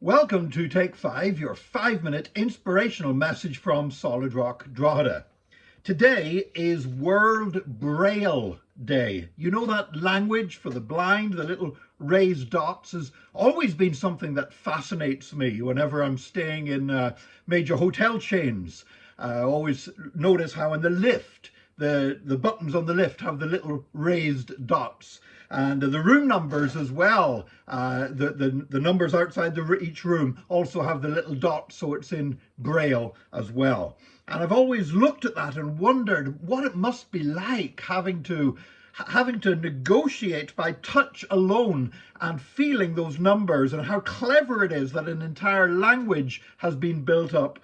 Welcome to Take 5, your 5-minute inspirational message from Solid Rock, Drogheda. Today is World Braille Day. You know that language for the blind, the little raised dots, has always been something that fascinates me whenever I'm staying in major hotel chains. I always notice how in the lift, the buttons on the lift have the little raised dots. And the room numbers as well, the numbers outside each room also have the little dots, so it's in Braille as well. And I've always looked at that and wondered what it must be like having to negotiate by touch alone and feeling those numbers, and how clever it is that an entire language has been built up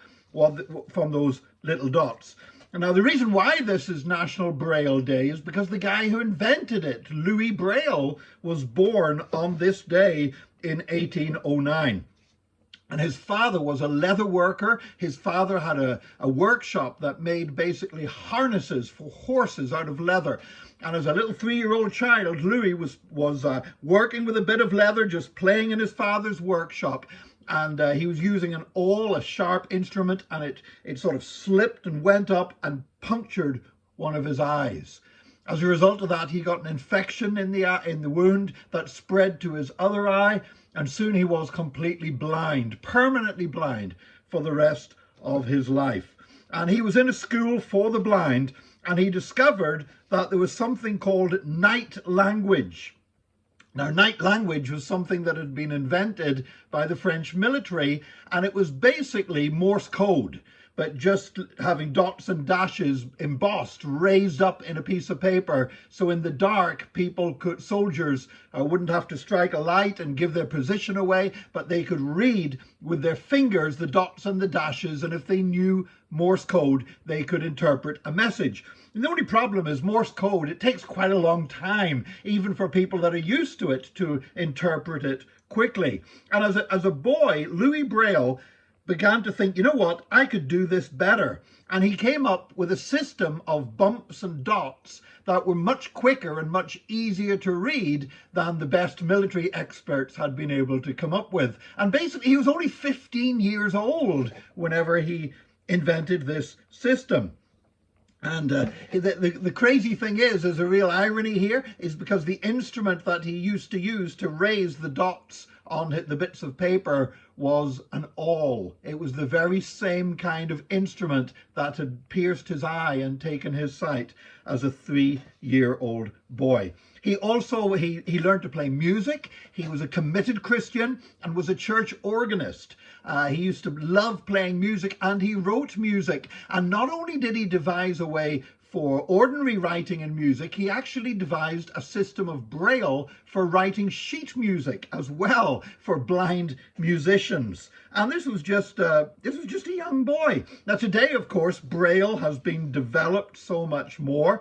from those little dots. Now, the reason why this is National Braille Day is because the guy who invented it, Louis Braille, was born on this day in 1809. And his father was a leather worker. His father had a workshop that made basically harnesses for horses out of leather. And as a little 3-year-old child, Louis was working with a bit of leather, just playing in his father's workshop. And he was using an awl, a sharp instrument, and it sort of slipped and went up and punctured one of his eyes. As a result of that, he got an infection in the wound that spread to his other eye, and soon he was completely blind, permanently blind for the rest of his life. And he was in a school for the blind, and he discovered that there was something called night language. Now, night language was something that had been invented by the French military, and it was basically Morse code, but just having dots and dashes embossed, raised up in a piece of paper. So in the dark, soldiers wouldn't have to strike a light and give their position away, but they could read with their fingers the dots and the dashes, and if they knew Morse code, they could interpret a message. And the only problem is Morse code, it takes quite a long time, even for people that are used to it, to interpret it quickly. And as a boy, Louis Braille began to think, you know what, I could do this better. And he came up with a system of bumps and dots that were much quicker and much easier to read than the best military experts had been able to come up with. And basically, he was only 15 years old whenever he invented this system. And the crazy thing is, there's a real irony here, is because the instrument that he used to use to raise the dots on the bits of paper was an awl. It was the very same kind of instrument that had pierced his eye and taken his sight as a 3-year-old boy. He also, he learned to play music. He was a committed Christian and was a church organist. He used to love playing music, and he wrote music. And not only did he devise a way for ordinary writing and music, he actually devised a system of Braille for writing sheet music as well for blind musicians. And this was just a young boy. Now today, of course, Braille has been developed so much more.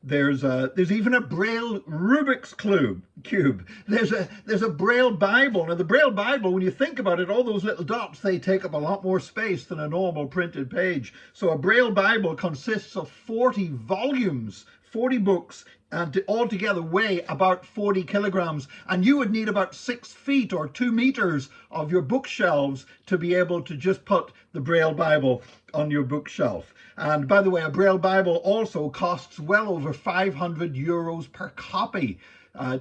There's even a Braille Rubik's cube. There's a Braille Bible. Now the Braille Bible, when you think about it, all those little dots, they take up a lot more space than a normal printed page. So a Braille Bible consists of 40 volumes, 40 books, and altogether weigh about 40 kilograms. And you would need about 6 feet or 2 meters of your bookshelves to be able to just put the Braille Bible on your bookshelf. And by the way, a Braille Bible also costs well over 500 euros per copy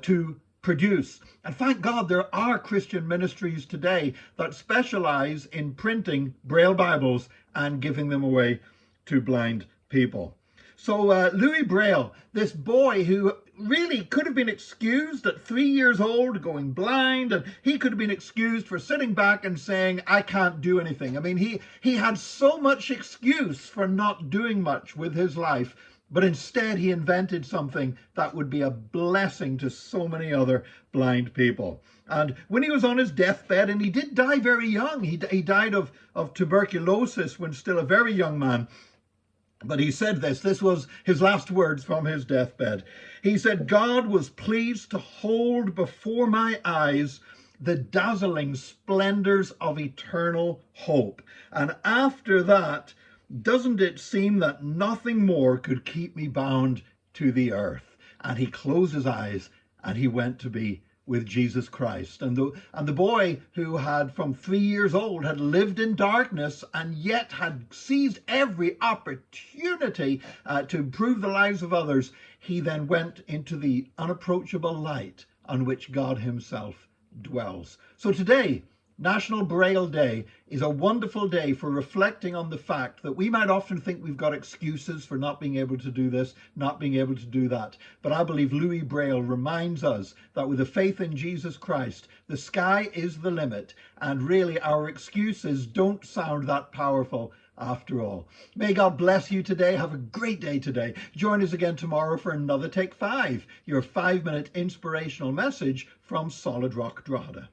to produce. And thank God there are Christian ministries today that specialize in printing Braille Bibles and giving them away to blind people. So Louis Braille, this boy who really could have been excused at 3 years old, going blind, and he could have been excused for sitting back and saying, I can't do anything. I mean, he had so much excuse for not doing much with his life, but instead he invented something that would be a blessing to so many other blind people. And when he was on his deathbed, and he did die very young, he died of tuberculosis when still a very young man. But he said this was his last words from his deathbed. He said, God was pleased to hold before my eyes the dazzling splendors of eternal hope. And after that, doesn't it seem that nothing more could keep me bound to the earth? And he closed his eyes and he went to be with Jesus Christ. And the boy who had from 3 years old had lived in darkness and yet had seized every opportunity to improve the lives of others, he then went into the unapproachable light on which God himself dwells. So today, National Braille Day is a wonderful day for reflecting on the fact that we might often think we've got excuses for not being able to do this, not being able to do that. But I believe Louis Braille reminds us that with a faith in Jesus Christ, the sky is the limit, and really our excuses don't sound that powerful after all. May God bless you today. Have a great day today. Join us again tomorrow for another Take 5, your 5-minute inspirational message from Solid Rock Drogheda.